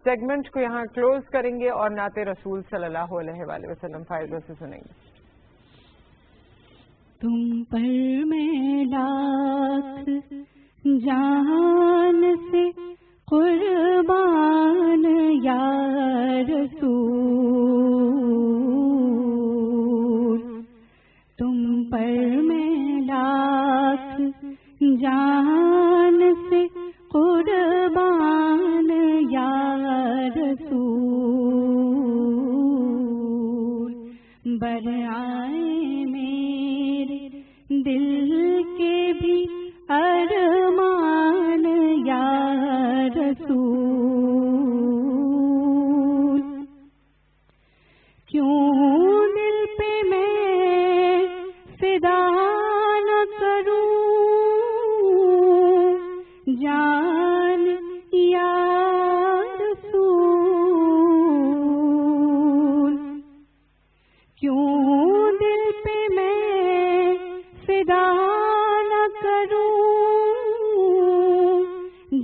Segment کو یہاں close کریں گے اور نعت رسول صلی اللہ علیہ وآلہ وسلم فائزہ سے سنیں گے. تم پر میں لاکھ جان سے قربان یا رسول، تم پر میں لاکھ جان سے قربان یا رسول، برآئے میرے دل کے بھی ارمان یا رسول، کیوں دل پہ میں فدا نہ کروں جان یا رسول، کیوں دل پہ میں فدا نہ کروں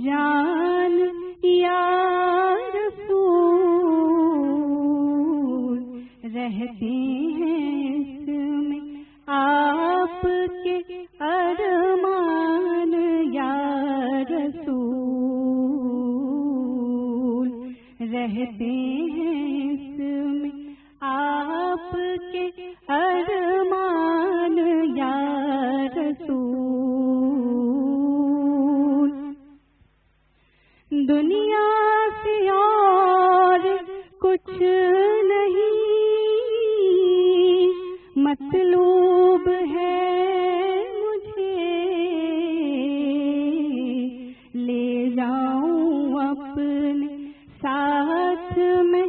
جان یا رسول، رہتے ہیں اس میں آپ کے ارمان یا رسول، رہتے ہیں اس میں آپ کے ارمان یا رسول، دنیا سے اور کچھ نہیں مطلوب ہے مجھے، لے جاؤں اپنے ساتھ میں